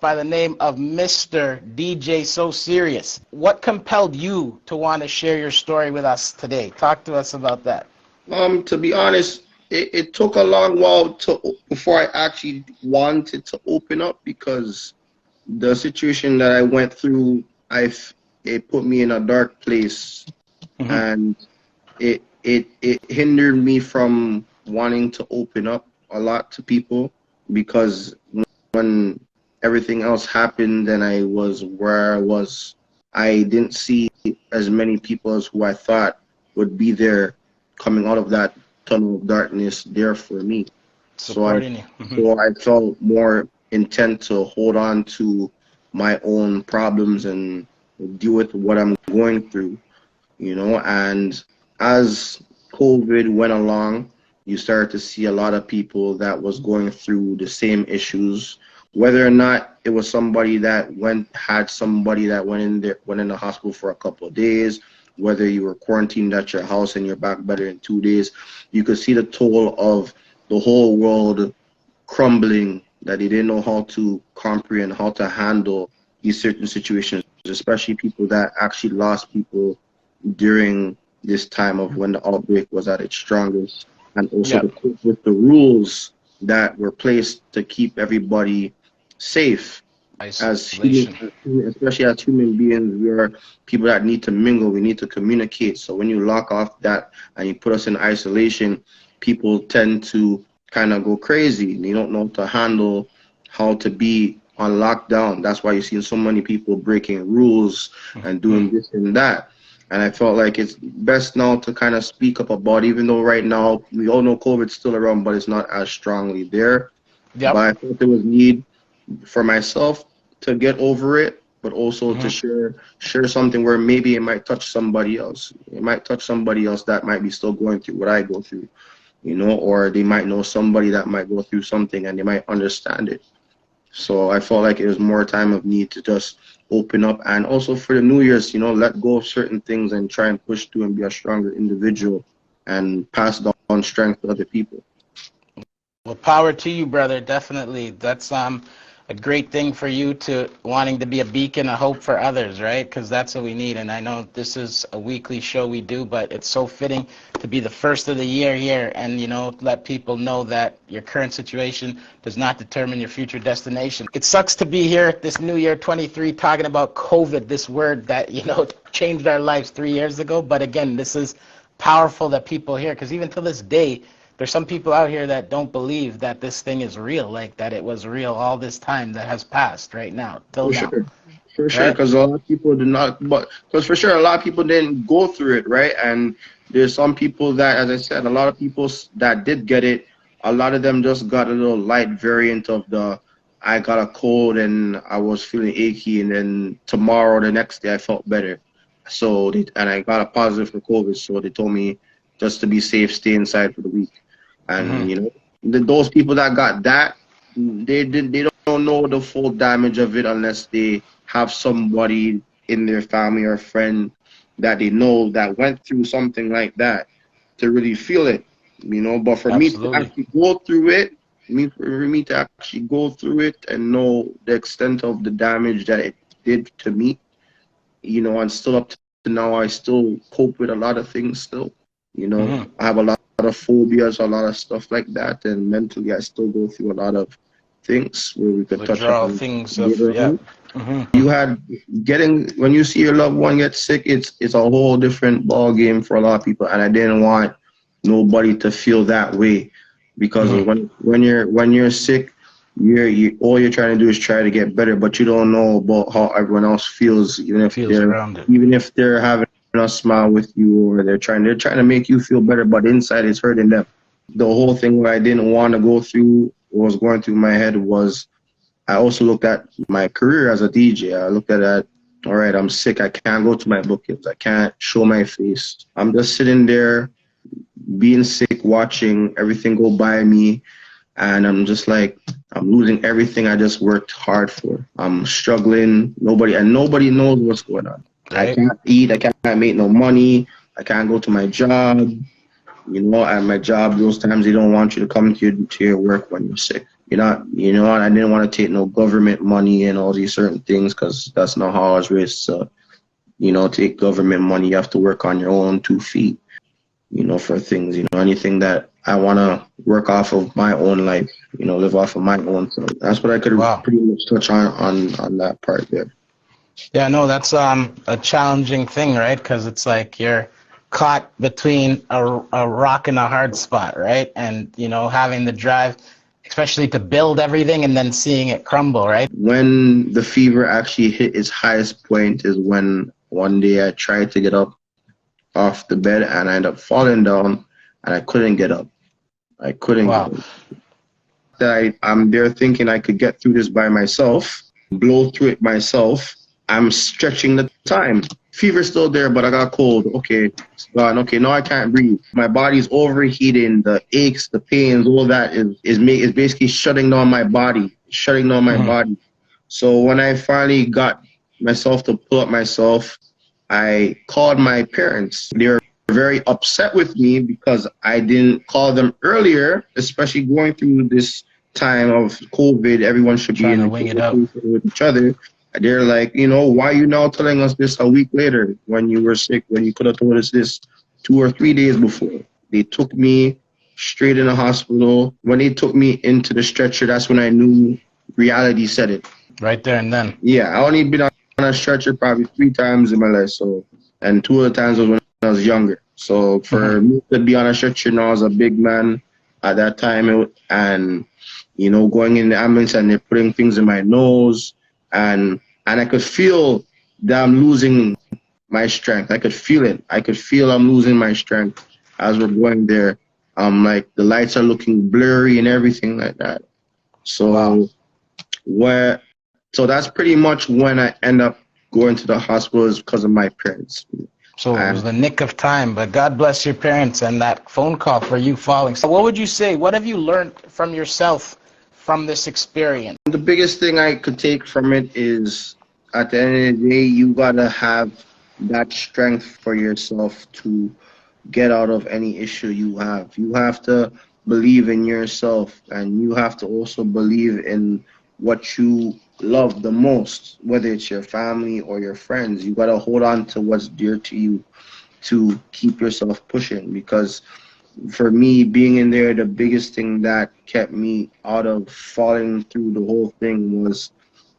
by the name of Mr. DJ So Serious. What compelled you to want to share your story with us today? Talk to us about that. To be honest, it took a long while before I actually wanted to open up, because the situation that I went through, it put me in a dark place, and it hindered me from wanting to open up a lot to people, because when everything else happened and I was where I was, I didn't see as many people as who I thought would be there coming out of that tunnel of darkness there for me. So I felt more intent to hold on to my own problems and deal with what I'm going through, and as COVID went along, you started to see a lot of people that was going through the same issues, whether or not it was somebody that had somebody that went in the hospital for a couple of days, whether you were quarantined at your house and you're back better in 2 days. You could see the toll of the whole world crumbling, that they didn't know how to comprehend, how to handle these certain situations, especially people that actually lost people during this time of when the outbreak was at its strongest, and also to cope with the rules that were placed to keep everybody safe. Isolation. Especially as human beings, we are people that need to mingle, we need to communicate. So when you lock off that and you put us in isolation, people tend to kind of go crazy. They don't know how to handle how to be on lockdown. That's why you're seeing so many people breaking rules and doing this and that. And I felt like it's best now to kind of speak up about, even though right now we all know COVID's still around, but it's not as strongly there. But I thought there was need for myself to get over it, but also to share something where maybe it might touch somebody else. It might touch somebody else that might be still going through what I go through, or they might know somebody that might go through something and they might understand it. So I felt like it was more time of need to just open up, and also for the New Year's, let go of certain things and try and push through and be a stronger individual and pass down strength to other people. Well, power to you, brother. Definitely. That's a great thing for you to wanting to be a beacon of hope for others, right? Because that's what we need. And I know this is a weekly show we do, but it's so fitting to be the first of the year here and, let people know that your current situation does not determine your future destination. It sucks to be here this new year 23 talking about COVID, this word that, changed our lives 3 years ago. But again, this is powerful that people hear, because even to this day, there's some people out here that don't believe that this thing is real, like that it was real all this time that has passed right now, till now. For sure, because a lot of people did not, because for sure a lot of people didn't go through it, right? And there's some people that, as I said, a lot of people that did get it, a lot of them just got a little light variant of I got a cold and I was feeling achy, and then tomorrow, the next day, I felt better. So, and I got a positive for COVID, so they told me just to be safe, stay inside for the week. And those people that got that, they don't know the full damage of it unless they have somebody in their family or friend that they know that went through something like that to really feel it, But for me to actually go through it, for me to actually go through it and know the extent of the damage that it did to me, and still up to now, I still cope with a lot of things still. I have a lot of phobias, a lot of stuff like that, and mentally I still go through a lot of things where we could touch on things You had when you see your loved one get sick, it's a whole different ball game for a lot of people, and I didn't want nobody to feel that way, because when you're sick, all you're trying to do is try to get better, but you don't know about how everyone else feels, even if they're having a smile with you, or they're trying to make you feel better, but inside it's hurting them. The whole thing where I didn't want to go through, what was going through my head was, I also looked at my career as a DJ. I looked at all right, I'm sick, I can't go to my bookings, I can't show my face. I'm just sitting there being sick, watching everything go by me, and I'm just like, I'm losing everything I just worked hard for. I'm struggling, nobody knows what's going on. Right. I can't eat, I can't make no money, I can't go to my job, at my job, those times they don't want you to come to your work when you're sick, you're not, I didn't want to take no government money and all these certain things because that's not how I was raised. So, take government money, you have to work on your own 2 feet, for things, anything that I want to work off of my own life, live off of my own. So that's what I could pretty much touch on that part there. Yeah, no, that's a challenging thing, right? Because it's like you're caught between a rock and a hard spot, right? And, having the drive, especially to build everything and then seeing it crumble, right? When the fever actually hit its highest point is when one day I tried to get up off the bed and I ended up falling down and I couldn't get up. I couldn't get up. I'm there thinking I could get through this by myself, blow through it myself. I'm stretching the time. Fever's still there, but I got cold. Okay, it's gone. Okay, now I can't breathe. My body's overheating. The aches, the pains, all that is basically shutting down my body. Body. So when I finally got myself to pull up myself, I called my parents. They were very upset with me because I didn't call them earlier, especially going through this time of COVID. Everyone should be in communication with each other. They're like, why are you now telling us this a week later when you were sick, when you could have told us this 2 or 3 days before? They took me straight in the hospital. When they took me into the stretcher, that's when I knew reality set it. Right there and then. Yeah, I only been on a stretcher probably 3 times in my life. So, and 2 of the times was when I was younger. So for me to be on a stretcher now as a big man at that time, and, going in the ambulance and they're putting things in my nose, and I could feel that I'm losing my strength. I could feel it. I could feel I'm losing my strength as we're going there. Like the lights are looking blurry and everything like that. So so that's pretty much when I end up going to the hospital is because of my parents. So it was the nick of time, but God bless your parents and that phone call for you falling. So what would you say? What have you learned from yourself from this experience? The biggest thing I could take from it is at the end of the day, you gotta have that strength for yourself to get out of any issue you have. You have to believe in yourself, and you have to also believe in what you love the most, whether it's your family or your friends. You gotta hold on to what's dear to you to keep yourself pushing, because for me, being in there, the biggest thing that kept me out of falling through the whole thing was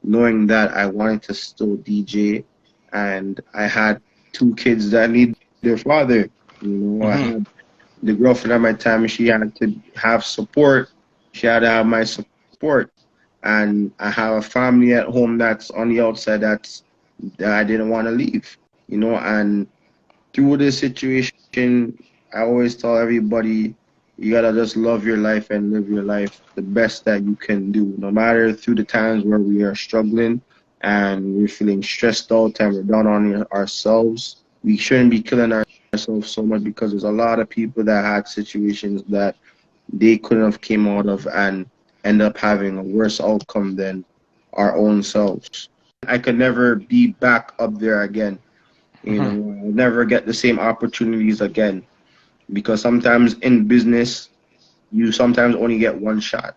knowing that I wanted to still DJ, and I had 2 kids that need their father. I had the girlfriend at my time, she had to have support. She had to have my support. And I have a family at home that's on the outside that I didn't want to leave, and through this situation, I always tell everybody, you gotta just love your life and live your life the best that you can do. No matter through the times where we are struggling and we're feeling stressed out and we're down on ourselves, we shouldn't be killing ourselves so much, because there's a lot of people that had situations that they couldn't have came out of and end up having a worse outcome than our own selves. I could never be back up there again. I'll never get the same opportunities again. Because sometimes in business, you sometimes only get one shot.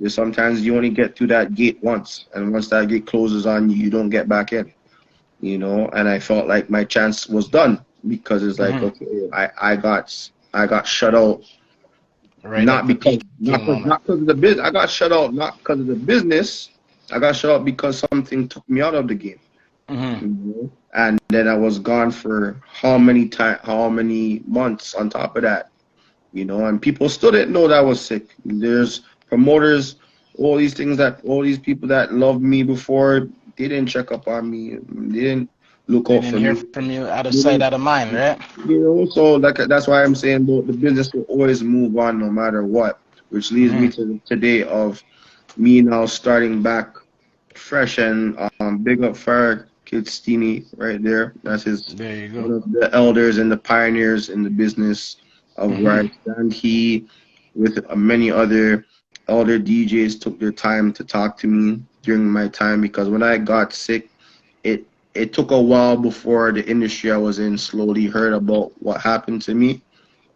Sometimes you only get through that gate once, and once that gate closes on you, you don't get back in. And I felt like my chance was done, because it's like, okay, I got shut out. Right, not because of the business. I got shut out not because of the business. I got shut out because something took me out of the game. And then I was gone for how many months on top of that, and people still didn't know that I was sick. There's promoters, all these people that loved me before, they didn't check up on me. They didn't look out for me. Hear from you, out of sight, out of mind, right? So that's why I'm saying the business will always move on no matter what, which leads me to today of me now starting back fresh, and big up Fire Kid Steeny right there. That's there you go. One of the elders and the pioneers in the business of where I stand. He, with many other elder DJs, took their time to talk to me during my time, because when I got sick, it took a while before the industry I was in slowly heard about what happened to me.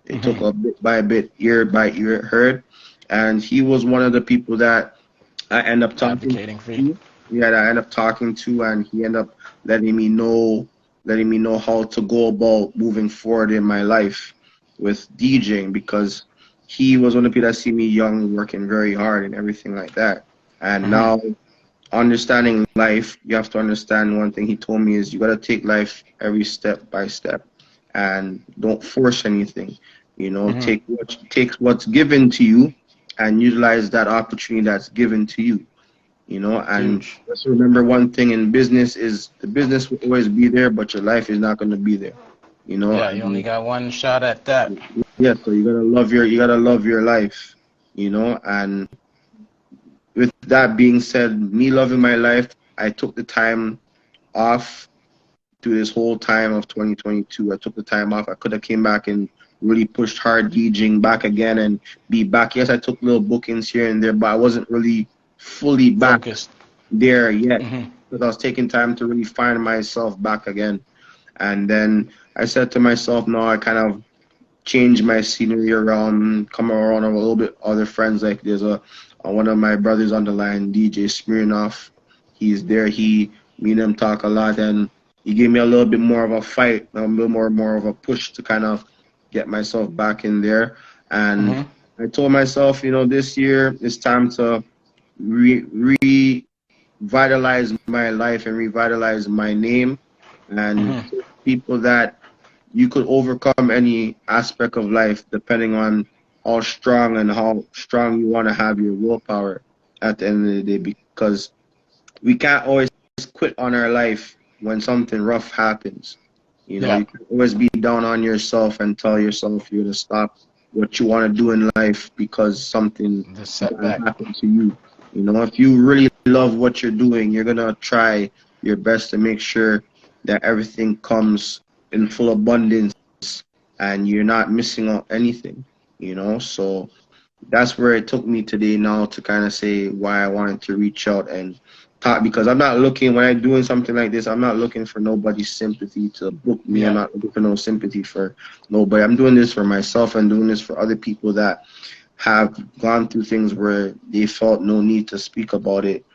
It took a bit by bit, ear by ear heard. and he was one of the people that I end up talking Advocating for you. to. Yeah, that I end up talking to, and he ended up letting me know how to go about moving forward in my life with DJing, because he was one of the people that see me young, working very hard and everything like that. And Hmm. now understanding life, you have to understand one thing he told me is you gotta take life every step by step and don't force anything. You know, Hmm. take what's given to you and utilize that opportunity that's given to you. You know, and Huge. just remember one thing in business is the business will always be there, but your life is not gonna be there. You know, Yeah, you only and got one shot at that. yeah, so you gotta love your life, you know, and with that being said, me loving my life, I took the time off through this whole time of 2022. I took the time off. I could have came back and really pushed hard DJing back again and be back. Yes, I took little bookings here and there, but I wasn't really fully back Focused. there yet Hmm. because I was taking time to really find myself back again. And then I said to myself, no, I kind of change my scenery around, come around with a little bit other friends. Like there's a one of my brothers on the line, DJ Smirnoff. He's there. Me and him talk a lot, and he gave me a little bit more of a fight, a little more of a push to kind of get myself back in there. And Hmm. I told myself, you know, this year it's time to revitalize my life and revitalize my name and Hmm. people that you could overcome any aspect of life depending on how strong you want to have your willpower at the end of the day, because we can't always quit on our life when something rough happens. You know, Yeah. you can always be down on yourself and tell yourself you're gonna stop what you want to do in life because something The bad setback. happened to you. You know, if you really love what you're doing, you're gonna try your best to make sure that everything comes in full abundance and you're not missing out anything. You know, so that's where it took me today now to kind of say why I wanted to reach out and talk, because I'm not looking, when I'm doing something like this, I'm not looking for nobody's sympathy to book me. I'm Yeah. not looking for no sympathy for nobody. I'm doing this for myself and doing this for other people that have gone through things where they felt no need to speak about it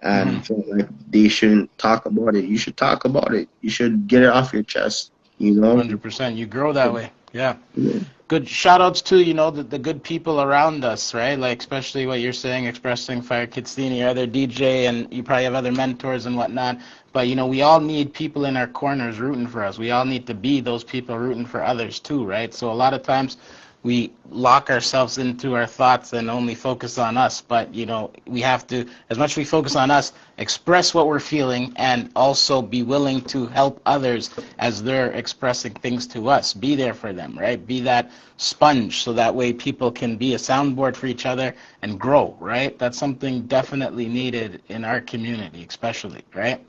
Hmm. and felt like they shouldn't talk about it. You should talk about it. You should get it off your chest, you know? 100%. You grow that way. Yeah. Yeah. Good shout outs to, the good people around us, right? Like, especially what you're saying, expressing Fire Kitsini, your other DJ, and you probably have other mentors and whatnot. But, we all need people in our corners rooting for us. We all need to be those people rooting for others too, right? So a lot of times we lock ourselves into our thoughts and only focus on us. But, we have to, as much as we focus on us, express what we're feeling and also be willing to help others as they're expressing things to us. Be there for them, right? Be that sponge so that way people can be a soundboard for each other and grow, right? That's something definitely needed in our community, especially, right?